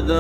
One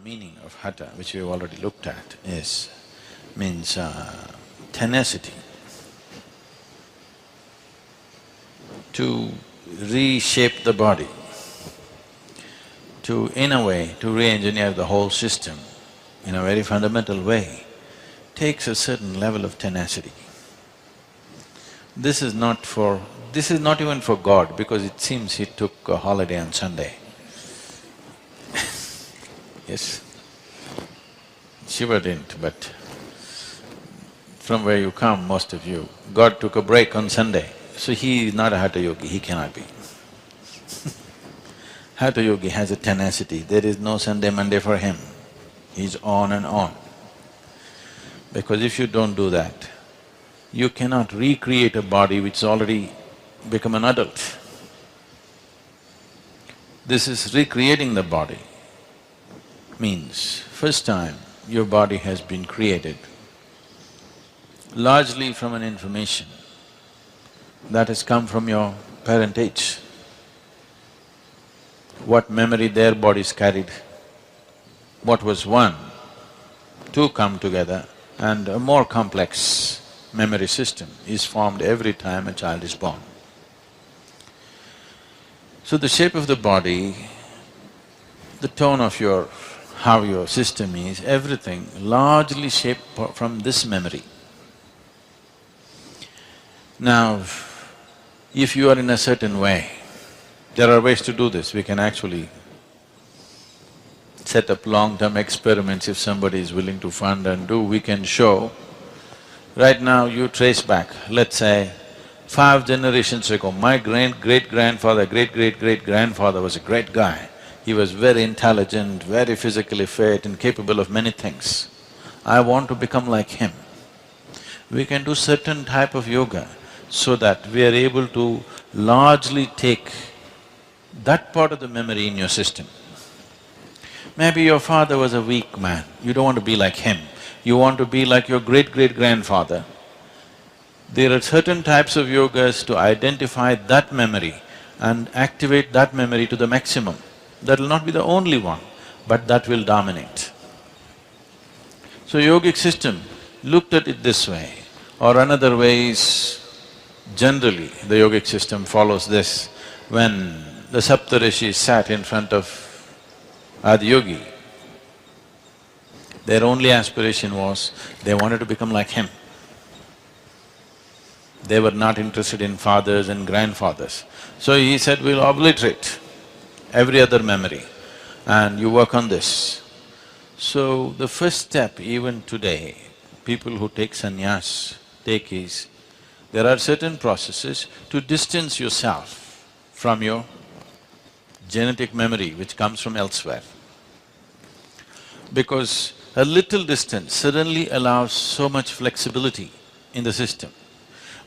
meaning of hatha, which we have already looked at, means tenacity. To reshape the body, in a way, to re-engineer the whole system in a very fundamental way, takes a certain level of tenacity. This is not even for God, because it seems he took a holiday on Sunday. Yes? Shiva didn't, but from where you come, most of you, God took a break on Sunday. So he is not a Hatha Yogi, he cannot be. Hatha Yogi has a tenacity, there is no Sunday, Monday for him. He's on and on. Because if you don't do that, you cannot recreate a body which has already become an adult. This is recreating the body. Means, first time your body has been created largely from an information that has come from your parentage. What memory their bodies carried, what was one, two come together and a more complex memory system is formed every time a child is born. So the shape of the body, the tone of how your system is, everything largely shaped from this memory. Now, if you are in a certain way, there are ways to do this. We can actually set up long-term experiments if somebody is willing to fund and do, we can show. Right now you trace back, let's say, 5 generations ago, my great-grandfather, great-great-great-grandfather was a great guy. He was very intelligent, very physically fit and capable of many things. I want to become like him. We can do certain type of yoga so that we are able to largely take that part of the memory in your system. Maybe your father was a weak man, you don't want to be like him, you want to be like your great-great-grandfather. There are certain types of yogas to identify that memory and activate that memory to the maximum. That will not be the only one, but that will dominate. So yogic system looked at it this way, or another way is, generally the yogic system follows this. When the Saptarishis sat in front of Adiyogi, their only aspiration was, they wanted to become like him. They were not interested in fathers and grandfathers. So he said, we'll obliterate every other memory and you work on this. So the first step even today, people who take sannyas take is, there are certain processes to distance yourself from your genetic memory which comes from elsewhere. Because a little distance suddenly allows so much flexibility in the system.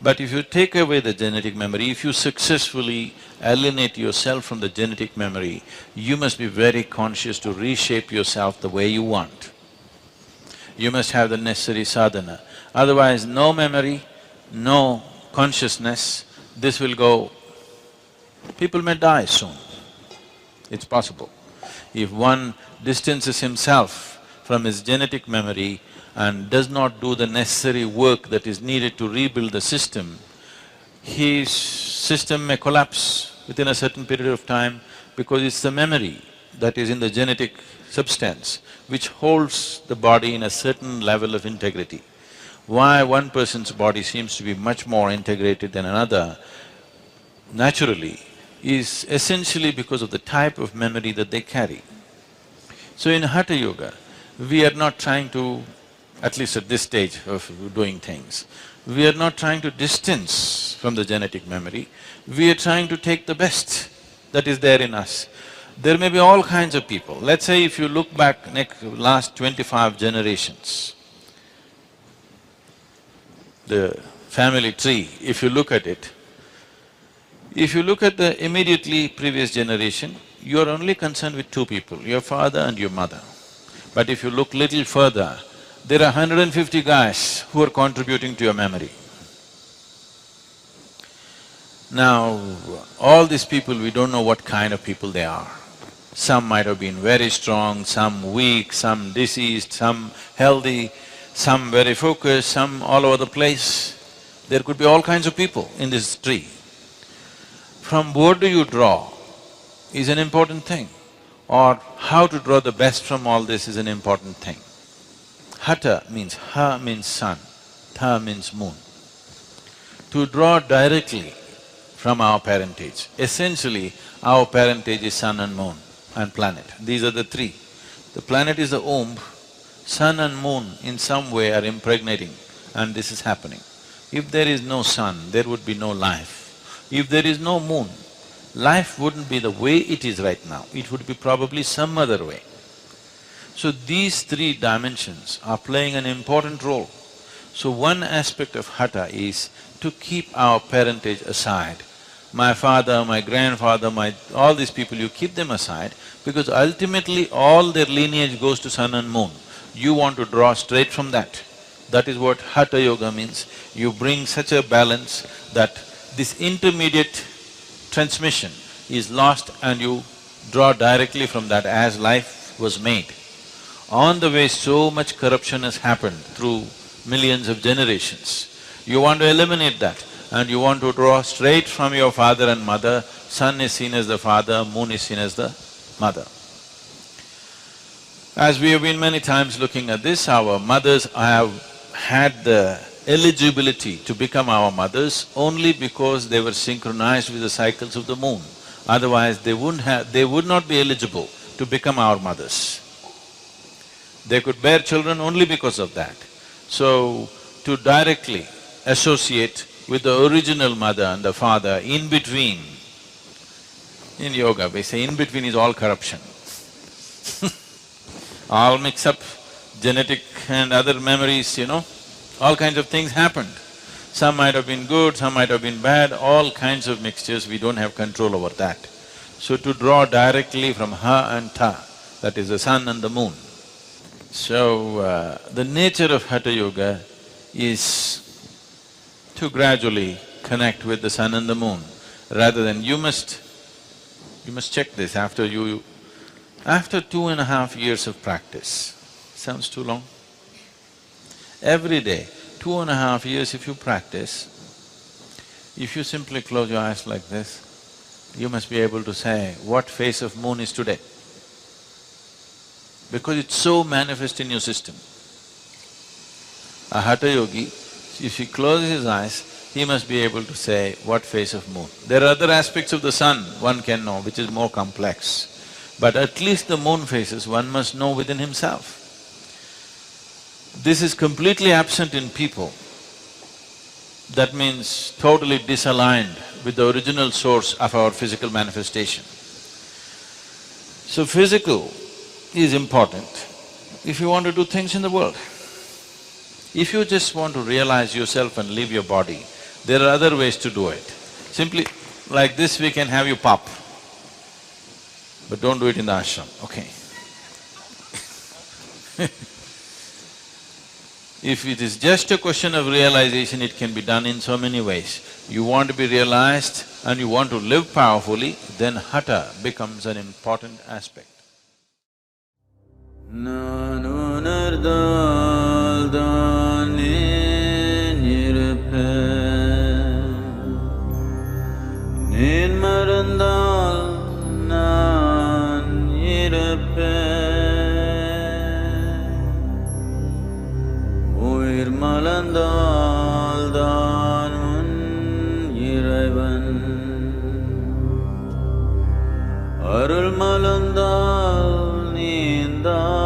But if you take away the genetic memory, if you successfully alienate yourself from the genetic memory, you must be very conscious to reshape yourself the way you want. You must have the necessary sadhana. Otherwise, no memory, no consciousness, this will go… People may die soon. It's possible. If one distances himself from his genetic memory and does not do the necessary work that is needed to rebuild the system, his system may collapse within a certain period of time because it's the memory that is in the genetic substance which holds the body in a certain level of integrity. Why one person's body seems to be much more integrated than another, naturally, is essentially because of the type of memory that they carry. So in Hatha Yoga, we are not trying to, at least at this stage of doing things, we are not trying to distance from the genetic memory, we are trying to take the best that is there in us. There may be all kinds of people. Let's say if you look back last 25 generations, the family tree, if you look at it, if you look at the immediately previous generation, you're only concerned with two people, your father and your mother. But if you look little further, there are 150 guys who are contributing to your memory. Now, all these people, we don't know what kind of people they are. Some might have been very strong, some weak, some diseased, some healthy, some very focused, some all over the place. There could be all kinds of people in this tree. From what do you draw is an important thing, or how to draw the best from all this is an important thing. Hatha means, ha means sun, tha means moon. To draw directly from our parentage, essentially our parentage is sun and moon and planet, these are the three. The planet is the womb, sun and moon in some way are impregnating and this is happening. If there is no sun, there would be no life. If there is no moon, life wouldn't be the way it is right now, it would be probably some other way. So these three dimensions are playing an important role. So one aspect of Hatha is to keep our parentage aside. My father, my grandfather, all these people, you keep them aside because ultimately all their lineage goes to sun and moon. You want to draw straight from that. That is what Hatha Yoga means. You bring such a balance that this intermediate transmission is lost and you draw directly from that as life was made. On the way, so much corruption has happened through millions of generations. You want to eliminate that and you want to draw straight from your father and mother. Sun is seen as the father, moon is seen as the mother. As we have been many times looking at this, our mothers have had the eligibility to become our mothers only because they were synchronized with the cycles of the moon. Otherwise, they would not be eligible to become our mothers. They could bear children only because of that. So, to directly associate with the original mother and the father, in between, in yoga we say in between is all corruption. All mix up, genetic and other memories, all kinds of things happened. Some might have been good, some might have been bad, all kinds of mixtures, we don't have control over that. So to draw directly from Ha and Ta, that is the sun and the moon. So, the nature of Hatha Yoga is to gradually connect with the sun and the moon, rather than you must check this after 2.5 years of practice. Sounds too long? Every day, 2.5 years if you practice, if you simply close your eyes like this, you must be able to say what phase of moon is today, because it's so manifest in your system. A Hatha Yogi, if he closes his eyes, he must be able to say what phase of moon. There are other aspects of the sun one can know, which is more complex, but at least the moon phases one must know within himself. This is completely absent in people. That means totally disaligned with the original source of our physical manifestation. So physical is important if you want to do things in the world. If you just want to realize yourself and leave your body, there are other ways to do it. Simply like this we can have you pop, but don't do it in the ashram, okay? If it is just a question of realization, it can be done in so many ways. You want to be realized and you want to live powerfully, then Hatha becomes an important aspect. Nanu nardal dane nirpe nin marandal nan nirpe uir malandal danun iraivan arul malandal நீந்தான்